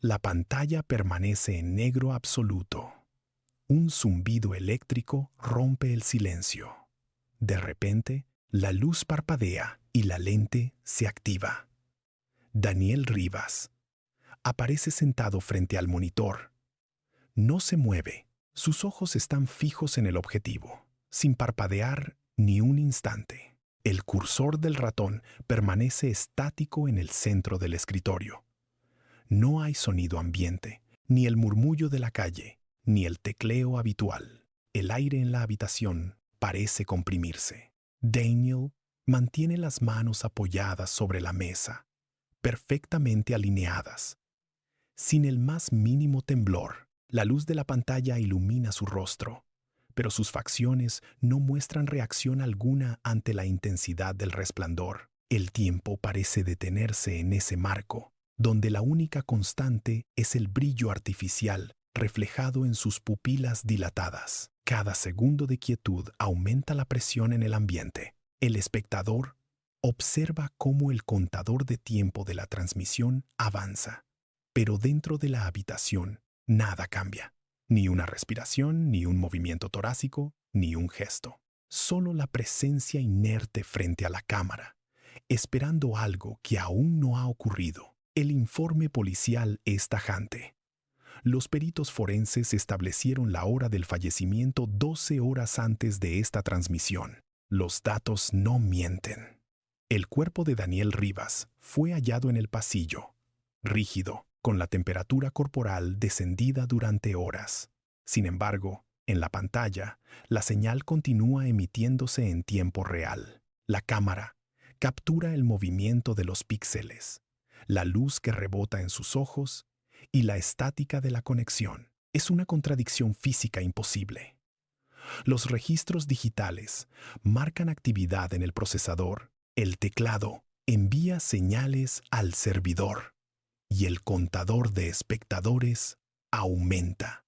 La pantalla permanece en negro absoluto. Un zumbido eléctrico rompe el silencio. De repente, la luz parpadea y la lente se activa. Daniel Rivas aparece sentado frente al monitor. No se mueve. Sus ojos están fijos en el objetivo, sin parpadear ni un instante. El cursor del ratón permanece estático en el centro del escritorio. No hay sonido ambiente, ni el murmullo de la calle, ni el tecleo habitual. El aire en la habitación parece comprimirse. Daniel mantiene las manos apoyadas sobre la mesa, perfectamente alineadas. Sin el más mínimo temblor, la luz de la pantalla ilumina su rostro, pero sus facciones no muestran reacción alguna ante la intensidad del resplandor. El tiempo parece detenerse en ese marco, donde la única constante es el brillo artificial reflejado en sus pupilas dilatadas. Cada segundo de quietud aumenta la presión en el ambiente. El espectador observa cómo el contador de tiempo de la transmisión avanza, pero dentro de la habitación nada cambia. Ni una respiración, ni un movimiento torácico, ni un gesto. Solo la presencia inerte frente a la cámara, esperando algo que aún no ha ocurrido. El informe policial es tajante. Los peritos forenses establecieron la hora del fallecimiento 12 horas antes de esta transmisión. Los datos no mienten. El cuerpo de Daniel Rivas fue hallado en el pasillo, rígido, con la temperatura corporal descendida durante horas. Sin embargo, en la pantalla, la señal continúa emitiéndose en tiempo real. La cámara captura el movimiento de los píxeles, la luz que rebota en sus ojos y la estática de la conexión. Es una contradicción física imposible. Los registros digitales marcan actividad en el procesador. El teclado envía señales al servidor y el contador de espectadores aumenta.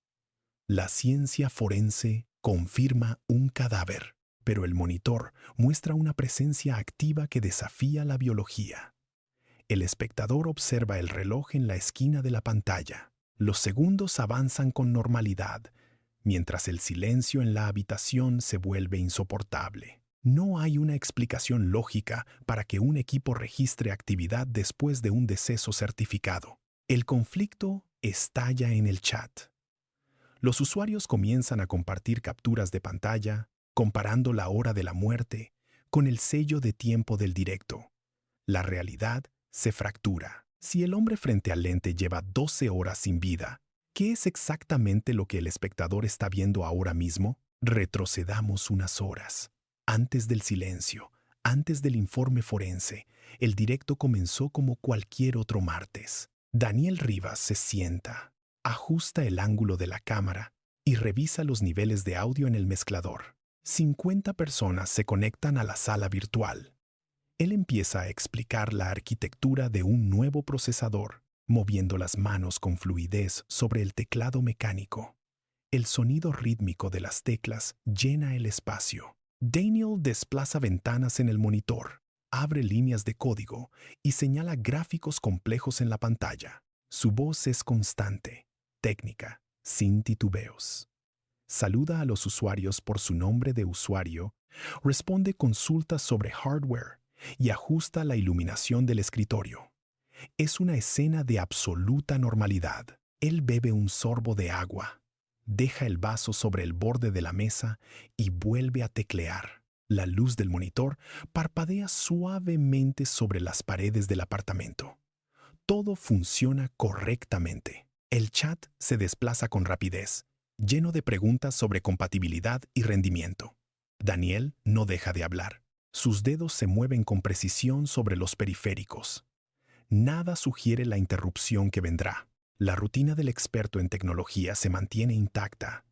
La ciencia forense confirma un cadáver, pero el monitor muestra una presencia activa que desafía la biología. El espectador observa el reloj en la esquina de la pantalla. Los segundos avanzan con normalidad, mientras el silencio en la habitación se vuelve insoportable. No hay una explicación lógica para que un equipo registre actividad después de un deceso certificado. El conflicto estalla en el chat. Los usuarios comienzan a compartir capturas de pantalla, comparando la hora de la muerte con el sello de tiempo del directo. La realidad se fractura. Si el hombre frente al lente lleva 12 horas sin vida, ¿qué es exactamente lo que el espectador está viendo ahora mismo? Retrocedamos unas horas. Antes del silencio, antes del informe forense, el directo comenzó como cualquier otro martes. Daniel Rivas se sienta, ajusta el ángulo de la cámara y revisa los niveles de audio en el mezclador. 50 personas se conectan a la sala virtual. Él empieza a explicar la arquitectura de un nuevo procesador, moviendo las manos con fluidez sobre el teclado mecánico. El sonido rítmico de las teclas llena el espacio. Daniel desplaza ventanas en el monitor, abre líneas de código y señala gráficos complejos en la pantalla. Su voz es constante, técnica, sin titubeos. Saluda a los usuarios por su nombre de usuario, responde consultas sobre hardware y ajusta la iluminación del escritorio. Es una escena de absoluta normalidad. Él bebe un sorbo de agua, deja el vaso sobre el borde de la mesa y vuelve a teclear. La luz del monitor parpadea suavemente sobre las paredes del apartamento. Todo funciona correctamente. El chat se desplaza con rapidez, lleno de preguntas sobre compatibilidad y rendimiento. Daniel no deja de hablar. Sus dedos se mueven con precisión sobre los periféricos. Nada sugiere la interrupción que vendrá. La rutina del experto en tecnología se mantiene intacta,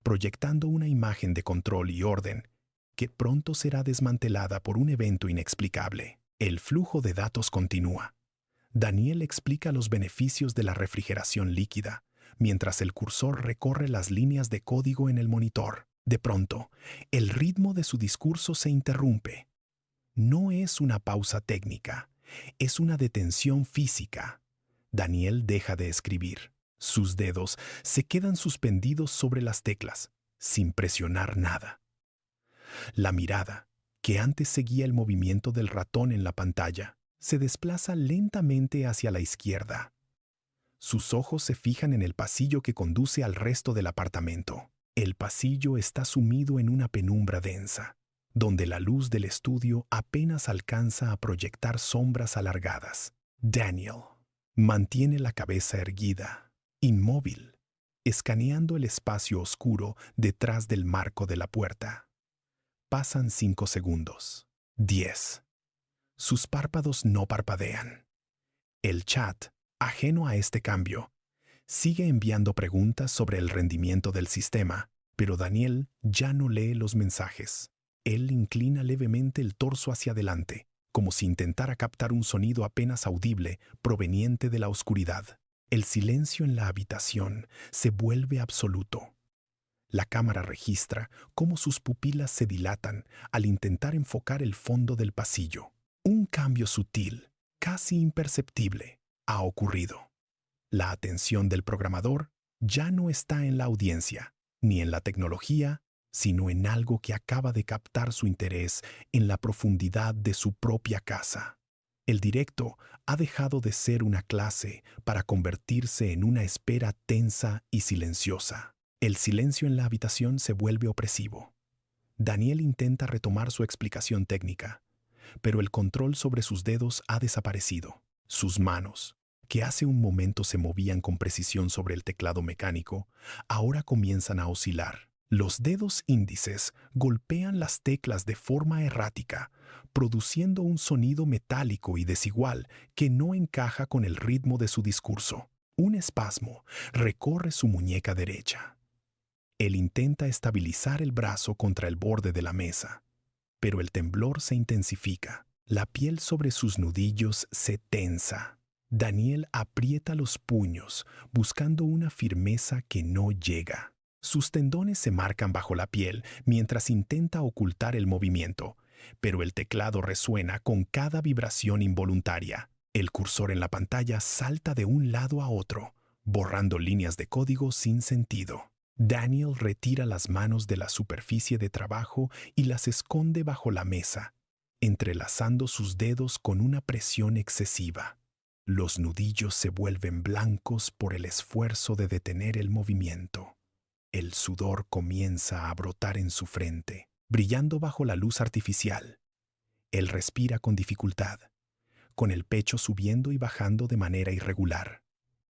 proyectando una imagen de control y orden que pronto será desmantelada por un evento inexplicable. El flujo de datos continúa. Daniel explica los beneficios de la refrigeración líquida, mientras el cursor recorre las líneas de código en el monitor. De pronto, el ritmo de su discurso se interrumpe. No es una pausa técnica, es una detención física. Daniel deja de escribir. Sus dedos se quedan suspendidos sobre las teclas, sin presionar nada. La mirada, que antes seguía el movimiento del ratón en la pantalla, se desplaza lentamente hacia la izquierda. Sus ojos se fijan en el pasillo que conduce al resto del apartamento. El pasillo está sumido en una penumbra densa, donde la luz del estudio apenas alcanza a proyectar sombras alargadas. Daniel mantiene la cabeza erguida, inmóvil, escaneando el espacio oscuro detrás del marco de la puerta. Pasan 5 segundos. 10. Sus párpados no parpadean. El chat, ajeno a este cambio, sigue enviando preguntas sobre el rendimiento del sistema, pero Daniel ya no lee los mensajes. Él inclina levemente el torso hacia adelante, como si intentara captar un sonido apenas audible proveniente de la oscuridad. El silencio en la habitación se vuelve absoluto. La cámara registra cómo sus pupilas se dilatan al intentar enfocar el fondo del pasillo. Un cambio sutil, casi imperceptible, ha ocurrido. La atención del programador ya no está en la audiencia, ni en la tecnología, sino en algo que acaba de captar su interés en la profundidad de su propia casa. El directo ha dejado de ser una clase para convertirse en una espera tensa y silenciosa. El silencio en la habitación se vuelve opresivo. Daniel intenta retomar su explicación técnica, pero el control sobre sus dedos ha desaparecido. Sus manos, que hace un momento se movían con precisión sobre el teclado mecánico, ahora comienzan a oscilar. Los dedos índices golpean las teclas de forma errática, produciendo un sonido metálico y desigual que no encaja con el ritmo de su discurso. Un espasmo recorre su muñeca derecha. Él intenta estabilizar el brazo contra el borde de la mesa, pero el temblor se intensifica. La piel sobre sus nudillos se tensa. Daniel aprieta los puños, buscando una firmeza que no llega. Sus tendones se marcan bajo la piel mientras intenta ocultar el movimiento, pero el teclado resuena con cada vibración involuntaria. El cursor en la pantalla salta de un lado a otro, borrando líneas de código sin sentido. Daniel retira las manos de la superficie de trabajo y las esconde bajo la mesa, entrelazando sus dedos con una presión excesiva. Los nudillos se vuelven blancos por el esfuerzo de detener el movimiento. El sudor comienza a brotar en su frente, brillando bajo la luz artificial. Él respira con dificultad, con el pecho subiendo y bajando de manera irregular.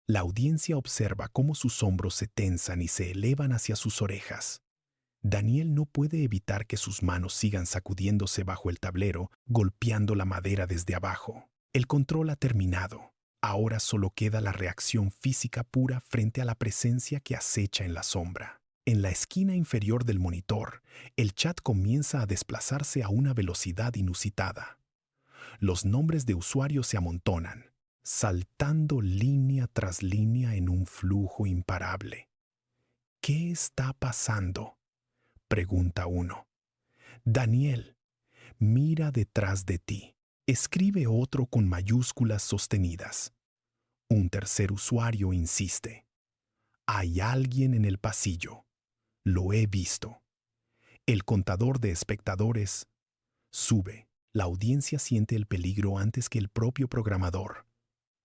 La audiencia observa cómo sus hombros se tensan y se elevan hacia sus orejas. Daniel no puede evitar que sus manos sigan sacudiéndose bajo el tablero, golpeando la madera desde abajo. El control ha terminado. Ahora solo queda la reacción física pura frente a la presencia que acecha en la sombra. En la esquina inferior del monitor, el chat comienza a desplazarse a una velocidad inusitada. Los nombres de usuarios se amontonan, saltando línea tras línea en un flujo imparable. ¿Qué está pasando?, pregunta uno. Daniel, mira detrás de ti. Escribe otro con mayúsculas sostenidas. Un tercer usuario insiste. Hay alguien en el pasillo. Lo he visto. El contador de espectadores sube. La audiencia siente el peligro antes que el propio programador.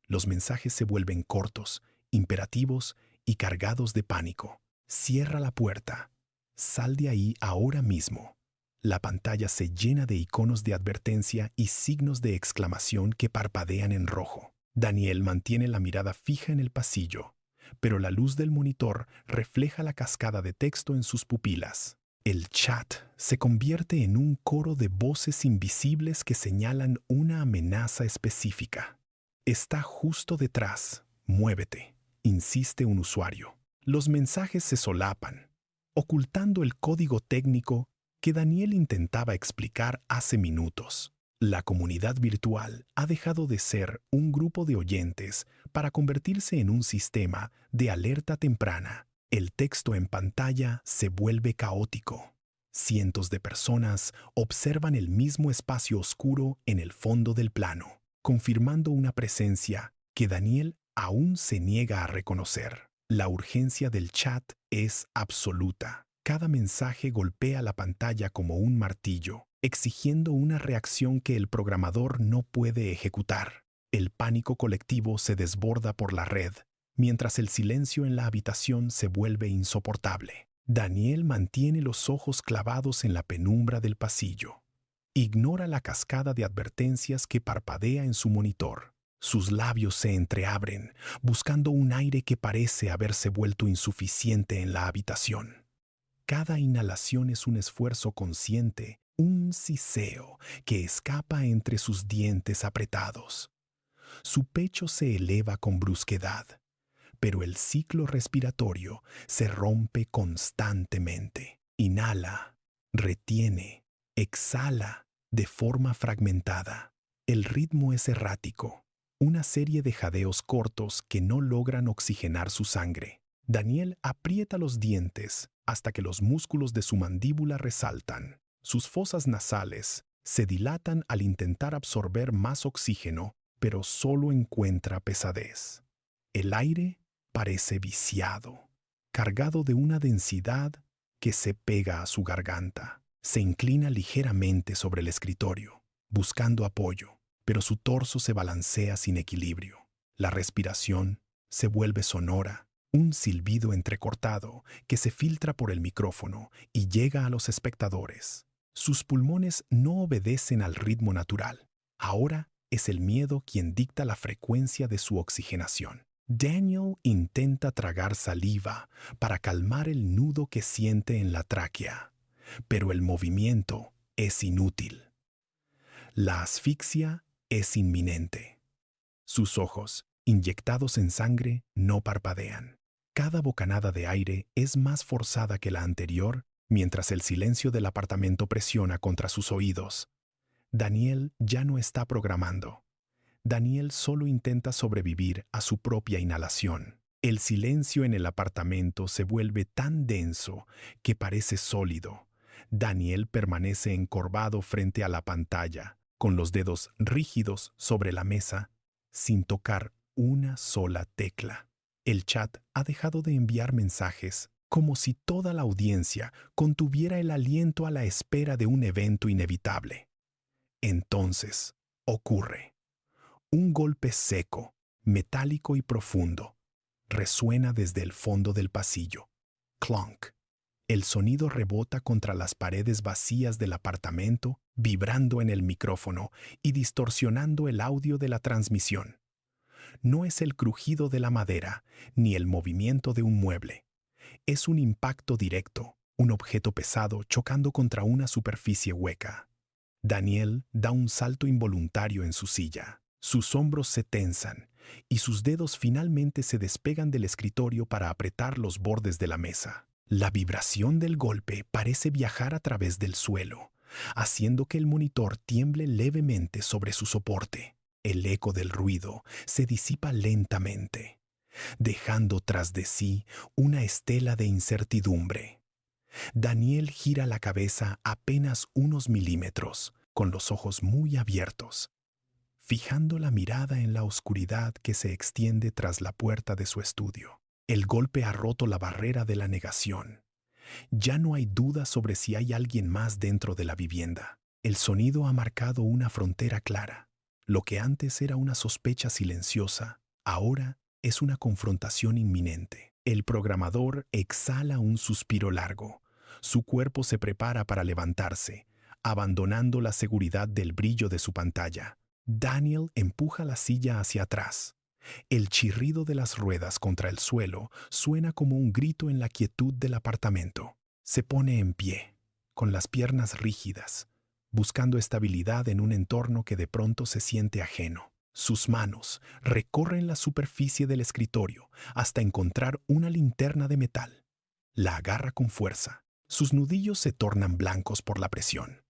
Los mensajes se vuelven cortos, imperativos y cargados de pánico. Cierra la puerta. Sal de ahí ahora mismo. La pantalla se llena de iconos de advertencia y signos de exclamación que parpadean en rojo. Daniel mantiene la mirada fija en el pasillo, pero la luz del monitor refleja la cascada de texto en sus pupilas. El chat se convierte en un coro de voces invisibles que señalan una amenaza específica. Está justo detrás. Muévete, insiste un usuario. Los mensajes se solapan, ocultando el código técnico que Daniel intentaba explicar hace minutos. La comunidad virtual ha dejado de ser un grupo de oyentes para convertirse en un sistema de alerta temprana. El texto en pantalla se vuelve caótico. Cientos de personas observan el mismo espacio oscuro en el fondo del plano, confirmando una presencia que Daniel aún se niega a reconocer. La urgencia del chat es absoluta. Cada mensaje golpea la pantalla como un martillo, exigiendo una reacción que el programador no puede ejecutar. El pánico colectivo se desborda por la red, mientras el silencio en la habitación se vuelve insoportable. Daniel mantiene los ojos clavados en la penumbra del pasillo. Ignora la cascada de advertencias que parpadea en su monitor. Sus labios se entreabren, buscando un aire que parece haberse vuelto insuficiente en la habitación. Cada inhalación es un esfuerzo consciente, un siseo que escapa entre sus dientes apretados. Su pecho se eleva con brusquedad, pero el ciclo respiratorio se rompe constantemente. Inhala, retiene, exhala de forma fragmentada. El ritmo es errático, una serie de jadeos cortos que no logran oxigenar su sangre. Daniel aprieta los dientes hasta que los músculos de su mandíbula resaltan. Sus fosas nasales se dilatan al intentar absorber más oxígeno, pero solo encuentra pesadez. El aire parece viciado, cargado de una densidad que se pega a su garganta. Se inclina ligeramente sobre el escritorio, buscando apoyo, pero su torso se balancea sin equilibrio. La respiración se vuelve sonora, un silbido entrecortado que se filtra por el micrófono y llega a los espectadores. Sus pulmones no obedecen al ritmo natural. Ahora es el miedo quien dicta la frecuencia de su oxigenación. Daniel intenta tragar saliva para calmar el nudo que siente en la tráquea, pero el movimiento es inútil. La asfixia es inminente. Sus ojos, inyectados en sangre, no parpadean. Cada bocanada de aire es más forzada que la anterior, mientras el silencio del apartamento presiona contra sus oídos. Daniel ya no está programando. Daniel solo intenta sobrevivir a su propia inhalación. El silencio en el apartamento se vuelve tan denso que parece sólido. Daniel permanece encorvado frente a la pantalla, con los dedos rígidos sobre la mesa, sin tocar una sola tecla. El chat ha dejado de enviar mensajes, como si toda la audiencia contuviera el aliento a la espera de un evento inevitable. Entonces, ocurre. Un golpe seco, metálico y profundo resuena desde el fondo del pasillo. Clonk. El sonido rebota contra las paredes vacías del apartamento, vibrando en el micrófono y distorsionando el audio de la transmisión. No es el crujido de la madera, ni el movimiento de un mueble. Es un impacto directo, un objeto pesado chocando contra una superficie hueca. Daniel da un salto involuntario en su silla. Sus hombros se tensan y sus dedos finalmente se despegan del escritorio para apretar los bordes de la mesa. La vibración del golpe parece viajar a través del suelo, haciendo que el monitor tiemble levemente sobre su soporte. El eco del ruido se disipa lentamente, dejando tras de sí una estela de incertidumbre. Daniel gira la cabeza apenas unos milímetros, con los ojos muy abiertos, fijando la mirada en la oscuridad que se extiende tras la puerta de su estudio. El golpe ha roto la barrera de la negación. Ya no hay duda sobre si hay alguien más dentro de la vivienda. El sonido ha marcado una frontera clara. Lo que antes era una sospecha silenciosa, ahora es una confrontación inminente. El programador exhala un suspiro largo. Su cuerpo se prepara para levantarse, abandonando la seguridad del brillo de su pantalla. Daniel empuja la silla hacia atrás. El chirrido de las ruedas contra el suelo suena como un grito en la quietud del apartamento. Se pone en pie, con las piernas rígidas, buscando estabilidad en un entorno que de pronto se siente ajeno. Sus manos recorren la superficie del escritorio hasta encontrar una linterna de metal. La agarra con fuerza. Sus nudillos se tornan blancos por la presión.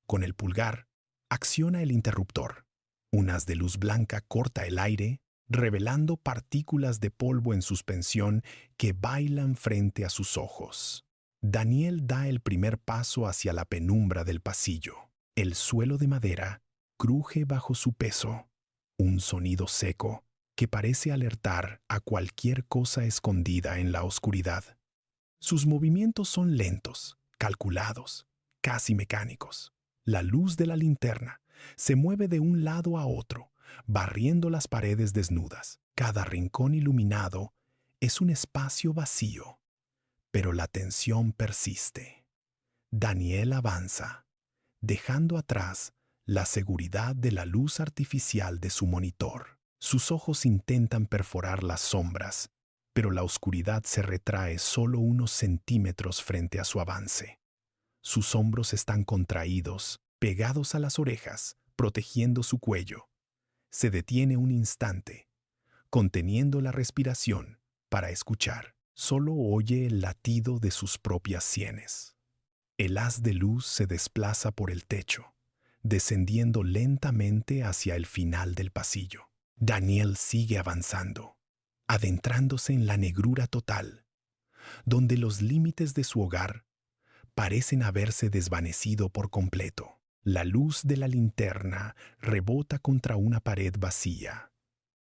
Con el pulgar, acciona el interruptor. Un haz de luz blanca corta el aire, revelando partículas de polvo en suspensión que bailan frente a sus ojos. Daniel da el primer paso hacia la penumbra del pasillo. El suelo de madera cruje bajo su peso. Un sonido seco, que parece alertar a cualquier cosa escondida en la oscuridad. Sus movimientos son lentos, calculados, casi mecánicos. La luz de la linterna se mueve de un lado a otro, barriendo las paredes desnudas. Cada rincón iluminado es un espacio vacío, pero la tensión persiste. Daniel avanza, dejando atrás la seguridad de la luz artificial de su monitor. Sus ojos intentan perforar las sombras, pero la oscuridad se retrae solo unos centímetros frente a su avance. Sus hombros están contraídos, pegados a las orejas, protegiendo su cuello. Se detiene un instante, conteniendo la respiración para escuchar. Solo oye el latido de sus propias sienes. El haz de luz se desplaza por el techo, descendiendo lentamente hacia el final del pasillo. Daniel sigue avanzando, adentrándose en la negrura total, donde los límites de su hogar parecen haberse desvanecido por completo. La luz de la linterna rebota contra una pared vacía.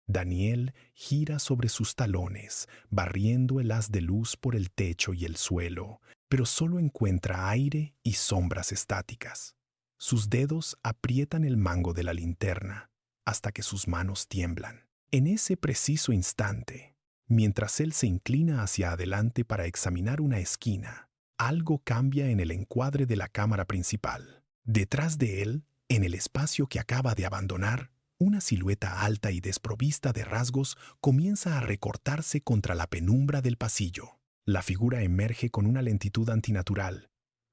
Daniel gira sobre sus talones, barriendo el haz de luz por el techo y el suelo, pero solo encuentra aire y sombras estáticas. Sus dedos aprietan el mango de la linterna hasta que sus manos tiemblan. En ese preciso instante, mientras él se inclina hacia adelante para examinar una esquina, algo cambia en el encuadre de la cámara principal. Detrás de él, en el espacio que acaba de abandonar, una silueta alta y desprovista de rasgos comienza a recortarse contra la penumbra del pasillo. La figura emerge con una lentitud antinatural,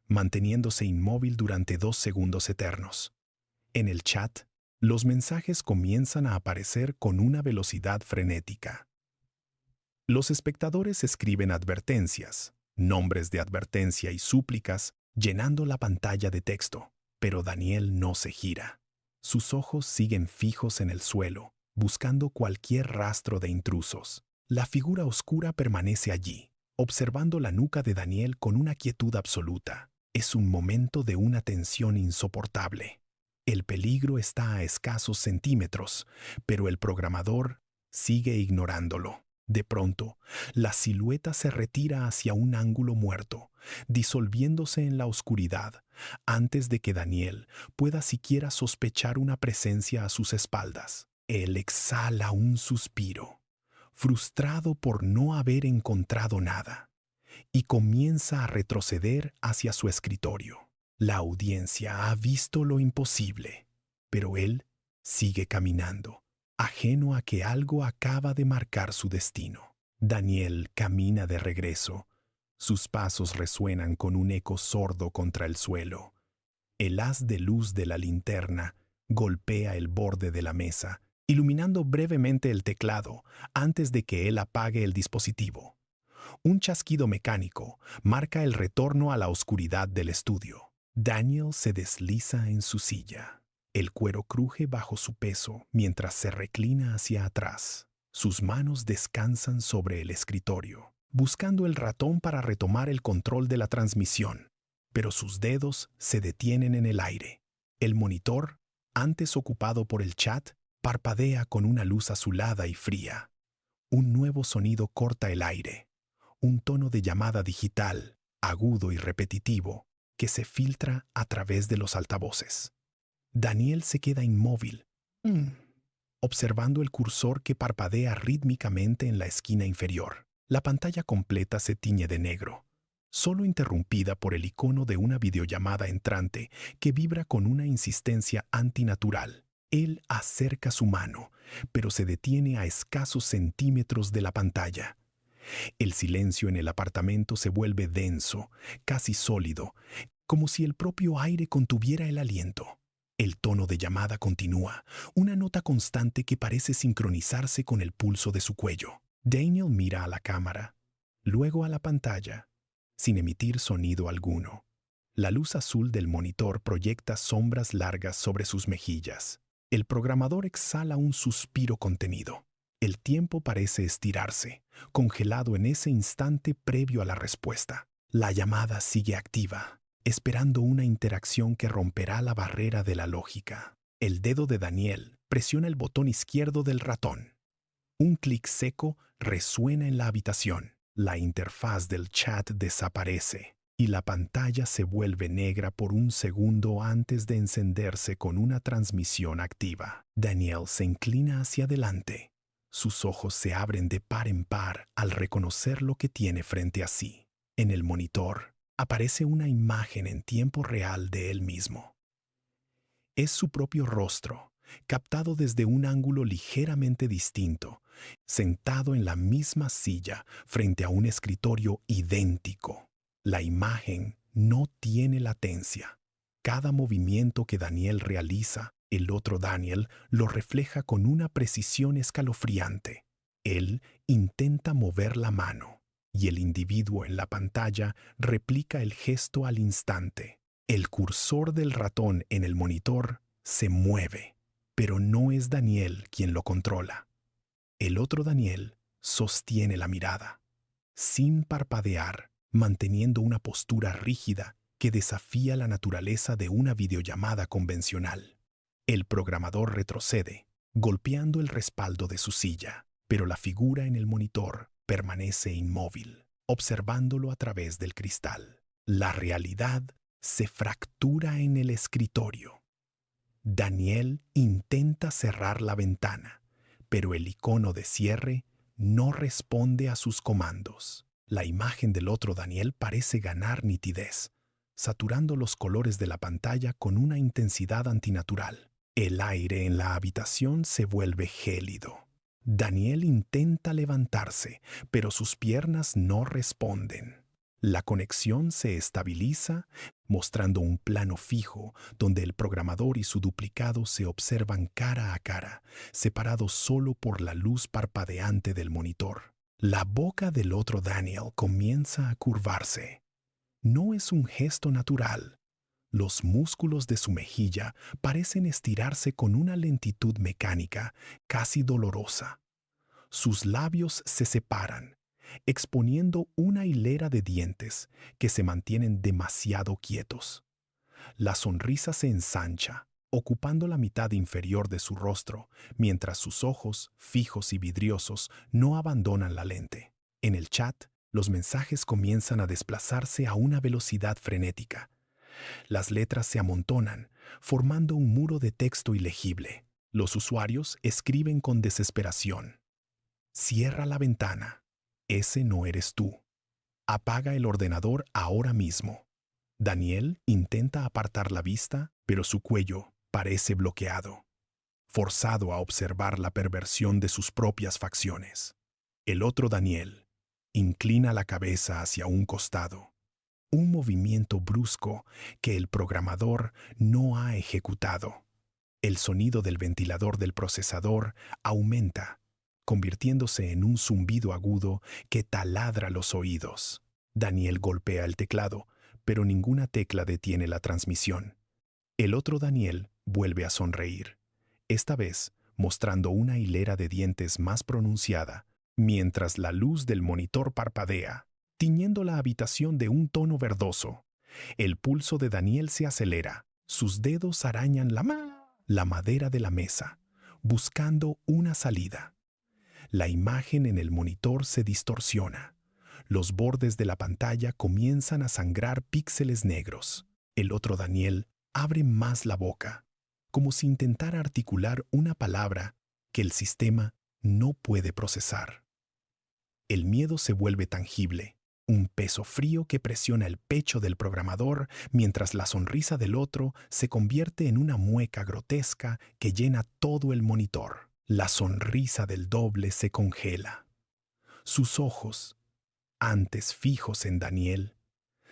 manteniéndose inmóvil durante 2 segundos eternos. En el chat, los mensajes comienzan a aparecer con una velocidad frenética. Los espectadores escriben advertencias, nombres de advertencia y súplicas, llenando la pantalla de texto, pero Daniel no se gira. Sus ojos siguen fijos en el suelo, buscando cualquier rastro de intrusos. La figura oscura permanece allí, observando la nuca de Daniel con una quietud absoluta. Es un momento de una tensión insoportable. El peligro está a escasos centímetros, pero el programador sigue ignorándolo. De pronto, la silueta se retira hacia un ángulo muerto, disolviéndose en la oscuridad, antes de que Daniel pueda siquiera sospechar una presencia a sus espaldas. Él exhala un suspiro, frustrado por no haber encontrado nada, y comienza a retroceder hacia su escritorio. La audiencia ha visto lo imposible, pero él sigue caminando, ajeno a que algo acaba de marcar su destino. Daniel camina de regreso. Sus pasos resuenan con un eco sordo contra el suelo. El haz de luz de la linterna golpea el borde de la mesa, iluminando brevemente el teclado antes de que él apague el dispositivo. Un chasquido mecánico marca el retorno a la oscuridad del estudio. Daniel se desliza en su silla. El cuero cruje bajo su peso mientras se reclina hacia atrás. Sus manos descansan sobre el escritorio, buscando el ratón para retomar el control de la transmisión, pero sus dedos se detienen en el aire. El monitor, antes ocupado por el chat, parpadea con una luz azulada y fría. Un nuevo sonido corta el aire. Un tono de llamada digital, agudo y repetitivo, que se filtra a través de los altavoces. Daniel se queda inmóvil, observando el cursor que parpadea rítmicamente en la esquina inferior. La pantalla completa se tiñe de negro, solo interrumpida por el icono de una videollamada entrante que vibra con una insistencia antinatural. Él acerca su mano, pero se detiene a escasos centímetros de la pantalla. El silencio en el apartamento se vuelve denso, casi sólido, como si el propio aire contuviera el aliento. El tono de llamada continúa, una nota constante que parece sincronizarse con el pulso de su cuello. Daniel mira a la cámara, luego a la pantalla, sin emitir sonido alguno. La luz azul del monitor proyecta sombras largas sobre sus mejillas. El programador exhala un suspiro contenido. El tiempo parece estirarse, congelado en ese instante previo a la respuesta. La llamada sigue activa, esperando una interacción que romperá la barrera de la lógica. El dedo de Daniel presiona el botón izquierdo del ratón. Un clic seco resuena en la habitación. La interfaz del chat desaparece y la pantalla se vuelve negra por un segundo antes de encenderse con una transmisión activa. Daniel se inclina hacia adelante. Sus ojos se abren de par en par al reconocer lo que tiene frente a sí. En el monitor aparece una imagen en tiempo real de él mismo. Es su propio rostro, captado desde un ángulo ligeramente distinto, sentado en la misma silla frente a un escritorio idéntico. La imagen no tiene latencia. Cada movimiento que Daniel realiza, el otro Daniel lo refleja con una precisión escalofriante. Él intenta mover la mano, y el individuo en la pantalla replica el gesto al instante. El cursor del ratón en el monitor se mueve, pero no es Daniel quien lo controla. El otro Daniel sostiene la mirada, sin parpadear, manteniendo una postura rígida que desafía la naturaleza de una videollamada convencional. El programador retrocede, golpeando el respaldo de su silla, pero la figura en el monitor permanece inmóvil, observándolo a través del cristal. La realidad se fractura en el escritorio. Daniel intenta cerrar la ventana, pero el icono de cierre no responde a sus comandos. La imagen del otro Daniel parece ganar nitidez, saturando los colores de la pantalla con una intensidad antinatural. El aire en la habitación se vuelve gélido. Daniel intenta levantarse, pero sus piernas no responden. La conexión se estabiliza, mostrando un plano fijo donde el programador y su duplicado se observan cara a cara, separados solo por la luz parpadeante del monitor. La boca del otro Daniel comienza a curvarse. No es un gesto natural. Los músculos de su mejilla parecen estirarse con una lentitud mecánica, casi dolorosa. Sus labios se separan, exponiendo una hilera de dientes que se mantienen demasiado quietos. La sonrisa se ensancha, ocupando la mitad inferior de su rostro, mientras sus ojos, fijos y vidriosos, no abandonan la lente. En el chat, los mensajes comienzan a desplazarse a una velocidad frenética. Las letras se amontonan, formando un muro de texto ilegible. Los usuarios escriben con desesperación. Cierra la ventana. Ese no eres tú. Apaga el ordenador ahora mismo. Daniel intenta apartar la vista, pero su cuello parece bloqueado, forzado a observar la perversión de sus propias facciones. El otro Daniel inclina la cabeza hacia un costado, un movimiento brusco que el programador no ha ejecutado. El sonido del ventilador del procesador aumenta, convirtiéndose en un zumbido agudo que taladra los oídos. Daniel golpea el teclado, pero ninguna tecla detiene la transmisión. El otro Daniel vuelve a sonreír, esta vez mostrando una hilera de dientes más pronunciada, mientras la luz del monitor parpadea, tiñendo la habitación de un tono verdoso. El pulso de Daniel se acelera, sus dedos arañan la madera de la mesa, buscando una salida. La imagen en el monitor se distorsiona. Los bordes de la pantalla comienzan a sangrar píxeles negros. El otro Daniel abre más la boca, como si intentara articular una palabra que el sistema no puede procesar. El miedo se vuelve tangible, un peso frío que presiona el pecho del programador mientras la sonrisa del otro se convierte en una mueca grotesca que llena todo el monitor. La sonrisa del doble se congela. Sus ojos, antes fijos en Daniel,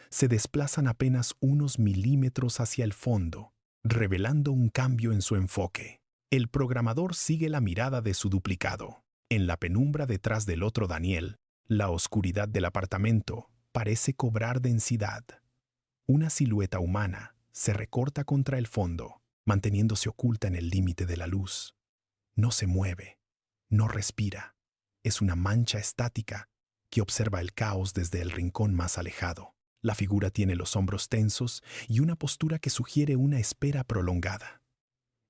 se desplazan apenas unos milímetros hacia el fondo, revelando un cambio en su enfoque. El programador sigue la mirada de su duplicado. En la penumbra detrás del otro Daniel, la oscuridad del apartamento parece cobrar densidad. Una silueta humana se recorta contra el fondo, manteniéndose oculta en el límite de la luz. No se mueve, no respira. Es una mancha estática que observa el caos desde el rincón más alejado. La figura tiene los hombros tensos y una postura que sugiere una espera prolongada.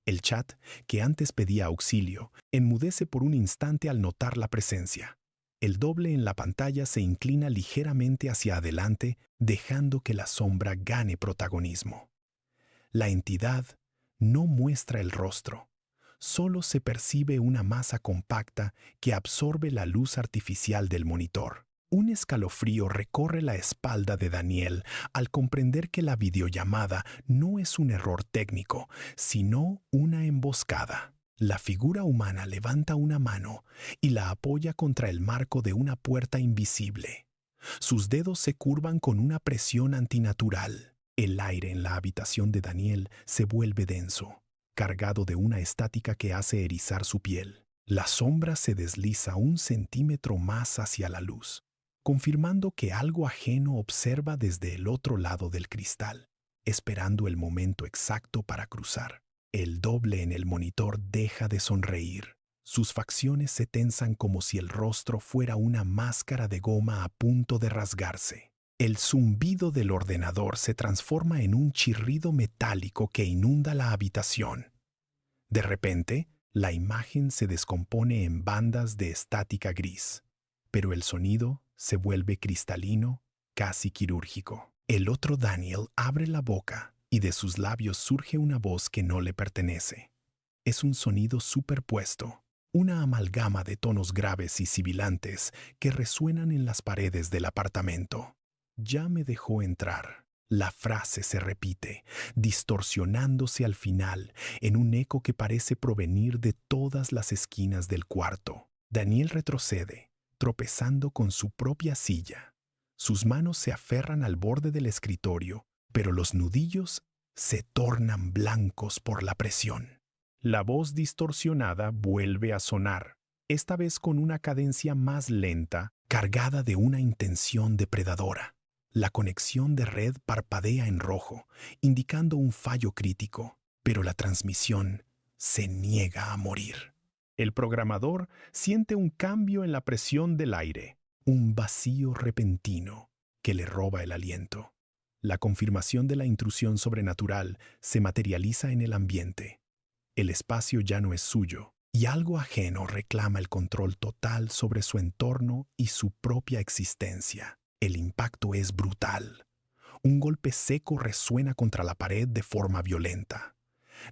El chat, que antes pedía auxilio, enmudece por un instante al notar la presencia. El doble en la pantalla se inclina ligeramente hacia adelante, dejando que la sombra gane protagonismo. La entidad no muestra el rostro, solo se percibe una masa compacta que absorbe la luz artificial del monitor. Un escalofrío recorre la espalda de Daniel al comprender que la videollamada no es un error técnico, sino una emboscada. La figura humana levanta una mano y la apoya contra el marco de una puerta invisible. Sus dedos se curvan con una presión antinatural. El aire en la habitación de Daniel se vuelve denso, cargado de una estática que hace erizar su piel. La sombra se desliza 1 centímetro más hacia la luz, confirmando que algo ajeno observa desde el otro lado del cristal, esperando el momento exacto para cruzar. El doble en el monitor deja de sonreír. Sus facciones se tensan como si el rostro fuera una máscara de goma a punto de rasgarse. El zumbido del ordenador se transforma en un chirrido metálico que inunda la habitación. De repente, la imagen se descompone en bandas de estática gris, pero el sonido se vuelve cristalino, casi quirúrgico. El otro Daniel abre la boca y de sus labios surge una voz que no le pertenece. Es un sonido superpuesto, una amalgama de tonos graves y sibilantes que resuenan en las paredes del apartamento. Ya me dejó entrar. La frase se repite, distorsionándose al final en un eco que parece provenir de todas las esquinas del cuarto. Daniel retrocede, tropezando con su propia silla. Sus manos se aferran al borde del escritorio, pero los nudillos se tornan blancos por la presión. La voz distorsionada vuelve a sonar, esta vez con una cadencia más lenta, cargada de una intención depredadora. La conexión de red parpadea en rojo, indicando un fallo crítico, pero la transmisión se niega a morir. El programador siente un cambio en la presión del aire, un vacío repentino que le roba el aliento. La confirmación de la intrusión sobrenatural se materializa en el ambiente. El espacio ya no es suyo, y algo ajeno reclama el control total sobre su entorno y su propia existencia. El impacto es brutal. Un golpe seco resuena contra la pared de forma violenta.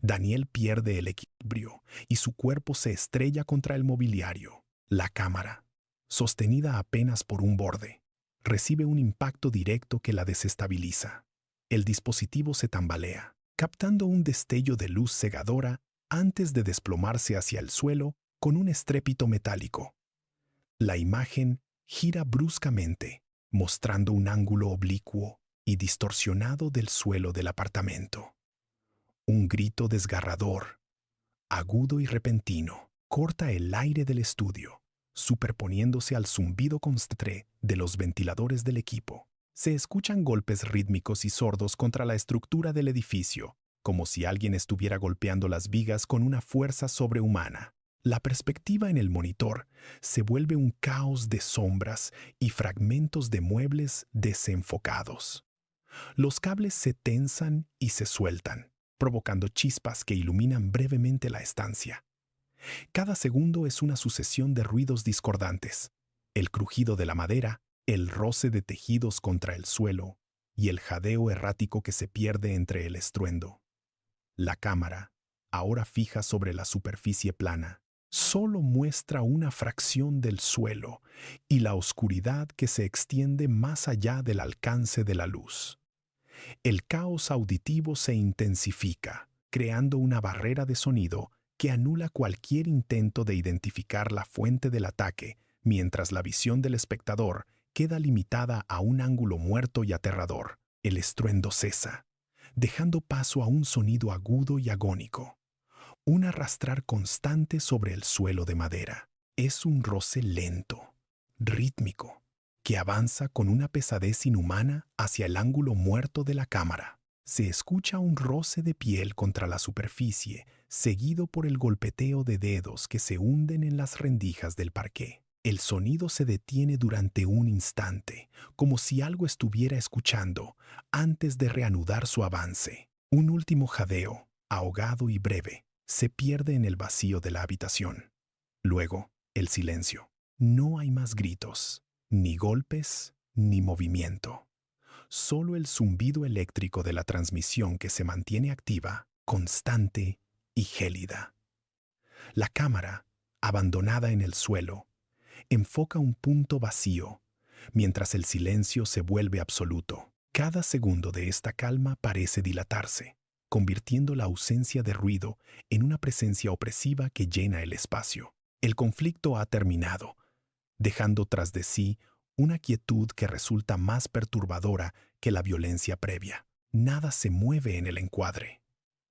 Daniel pierde el equilibrio y su cuerpo se estrella contra el mobiliario. La cámara, sostenida apenas por un borde, recibe un impacto directo que la desestabiliza. El dispositivo se tambalea, captando un destello de luz cegadora antes de desplomarse hacia el suelo con un estrépito metálico. La imagen gira bruscamente, mostrando un ángulo oblicuo y distorsionado del suelo del apartamento. Un grito desgarrador, agudo y repentino, corta el aire del estudio, superponiéndose al zumbido constante de los ventiladores del equipo. Se escuchan golpes rítmicos y sordos contra la estructura del edificio, como si alguien estuviera golpeando las vigas con una fuerza sobrehumana. La perspectiva en el monitor se vuelve un caos de sombras y fragmentos de muebles desenfocados. Los cables se tensan y se sueltan, provocando chispas que iluminan brevemente la estancia. Cada segundo es una sucesión de ruidos discordantes: el crujido de la madera, el roce de tejidos contra el suelo y el jadeo errático que se pierde entre el estruendo. La cámara, ahora fija sobre la superficie plana, solo muestra una fracción del suelo y la oscuridad que se extiende más allá del alcance de la luz. El caos auditivo se intensifica, creando una barrera de sonido que anula cualquier intento de identificar la fuente del ataque, mientras la visión del espectador queda limitada a un ángulo muerto y aterrador. El estruendo cesa, dejando paso a un sonido agudo y agónico, un arrastrar constante sobre el suelo de madera. Es un roce lento, rítmico, que avanza con una pesadez inhumana hacia el ángulo muerto de la cámara. Se escucha un roce de piel contra la superficie, seguido por el golpeteo de dedos que se hunden en las rendijas del parqué. El sonido se detiene durante un instante, como si algo estuviera escuchando, antes de reanudar su avance. Un último jadeo, ahogado y breve, Se pierde en el vacío de la habitación. Luego, el silencio. No hay más gritos, ni golpes, ni movimiento. Solo el zumbido eléctrico de la transmisión que se mantiene activa, constante y gélida. La cámara, abandonada en el suelo, enfoca un punto vacío, mientras el silencio se vuelve absoluto. Cada segundo de esta calma parece dilatarse, convirtiendo la ausencia de ruido en una presencia opresiva que llena el espacio. El conflicto ha terminado, dejando tras de sí una quietud que resulta más perturbadora que la violencia previa. Nada se mueve en el encuadre.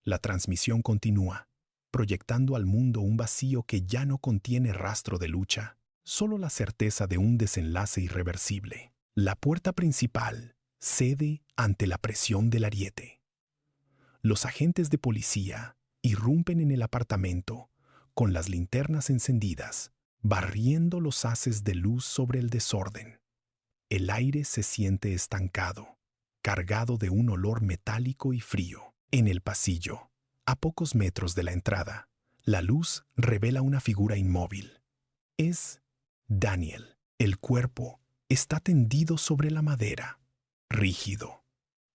La transmisión continúa, proyectando al mundo un vacío que ya no contiene rastro de lucha, solo la certeza de un desenlace irreversible. La puerta principal cede ante la presión del ariete. Los agentes de policía irrumpen en el apartamento con las linternas encendidas, barriendo los haces de luz sobre el desorden. El aire se siente estancado, cargado de un olor metálico y frío. En el pasillo, a pocos metros de la entrada, la luz revela una figura inmóvil. Es Daniel. El cuerpo está tendido sobre la madera, rígido.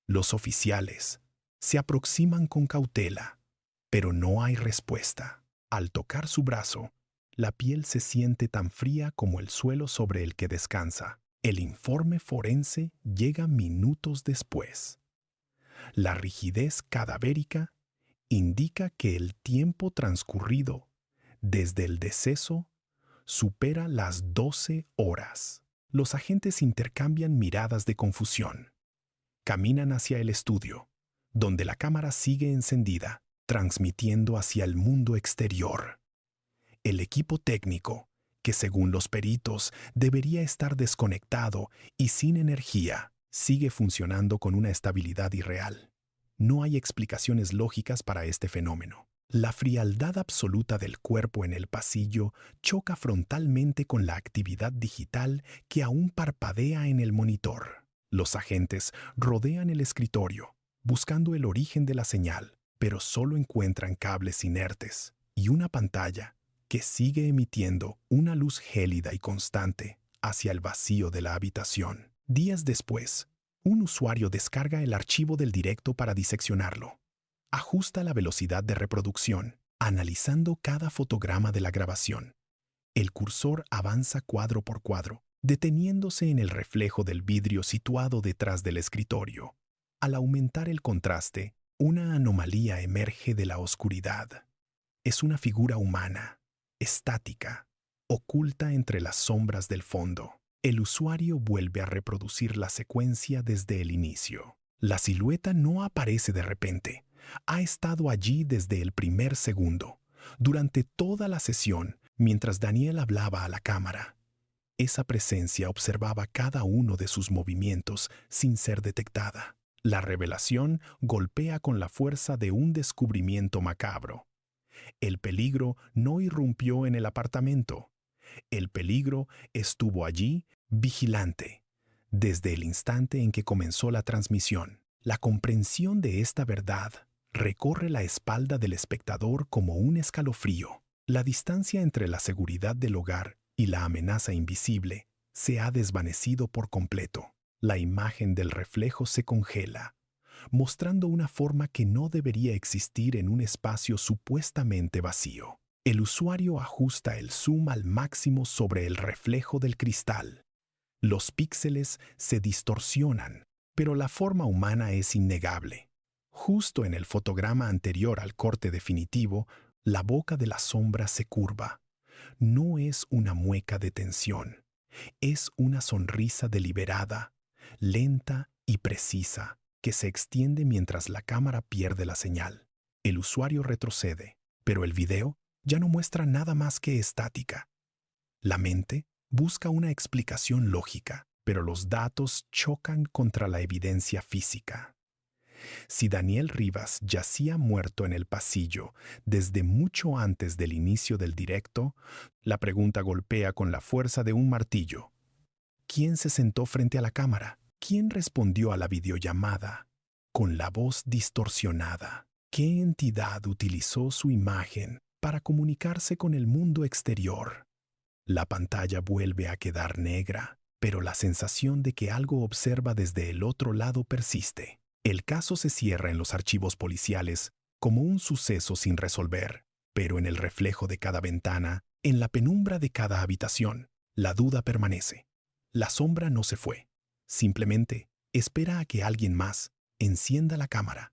Los oficiales se aproximan con cautela, pero no hay respuesta. Al tocar su brazo, la piel se siente tan fría como el suelo sobre el que descansa. El informe forense llega minutos después. La rigidez cadavérica indica que el tiempo transcurrido desde el deceso supera las 12 horas. Los agentes intercambian miradas de confusión. Caminan hacia el estudio, donde la cámara sigue encendida, transmitiendo hacia el mundo exterior. El equipo técnico, que según los peritos debería estar desconectado y sin energía, sigue funcionando con una estabilidad irreal. No hay explicaciones lógicas para este fenómeno. La frialdad absoluta del cuerpo en el pasillo choca frontalmente con la actividad digital que aún parpadea en el monitor. Los agentes rodean el escritorio, buscando el origen de la señal, pero solo encuentran cables inertes y una pantalla que sigue emitiendo una luz gélida y constante hacia el vacío de la habitación. Días después, un usuario descarga el archivo del directo para diseccionarlo. Ajusta la velocidad de reproducción, analizando cada fotograma de la grabación. El cursor avanza cuadro por cuadro, deteniéndose en el reflejo del vidrio situado detrás del escritorio. Al aumentar el contraste, una anomalía emerge de la oscuridad. Es una figura humana, estática, oculta entre las sombras del fondo. El usuario vuelve a reproducir la secuencia desde el inicio. La silueta no aparece de repente. Ha estado allí desde el primer segundo, durante toda la sesión, mientras Daniel hablaba a la cámara. Esa presencia observaba cada uno de sus movimientos sin ser detectada. La revelación golpea con la fuerza de un descubrimiento macabro. El peligro no irrumpió en el apartamento. El peligro estuvo allí, vigilante, desde el instante en que comenzó la transmisión. La comprensión de esta verdad recorre la espalda del espectador como un escalofrío. La distancia entre la seguridad del hogar y la amenaza invisible se ha desvanecido por completo. La imagen del reflejo se congela, mostrando una forma que no debería existir en un espacio supuestamente vacío. El usuario ajusta el zoom al máximo sobre el reflejo del cristal. Los píxeles se distorsionan, pero la forma humana es innegable. Justo en el fotograma anterior al corte definitivo, la boca de la sombra se curva. No es una mueca de tensión, es una sonrisa deliberada, lenta y precisa, que se extiende mientras la cámara pierde la señal. El usuario retrocede, pero el video ya no muestra nada más que estática. La mente busca una explicación lógica, pero los datos chocan contra la evidencia física. Si Daniel Rivas yacía muerto en el pasillo desde mucho antes del inicio del directo, la pregunta golpea con la fuerza de un martillo. ¿Quién se sentó frente a la cámara? ¿Quién respondió a la videollamada con la voz distorsionada? ¿Qué entidad utilizó su imagen para comunicarse con el mundo exterior? La pantalla vuelve a quedar negra, pero la sensación de que algo observa desde el otro lado persiste. El caso se cierra en los archivos policiales como un suceso sin resolver, pero en el reflejo de cada ventana, en la penumbra de cada habitación, la duda permanece. La sombra no se fue. Simplemente espera a que alguien más encienda la cámara.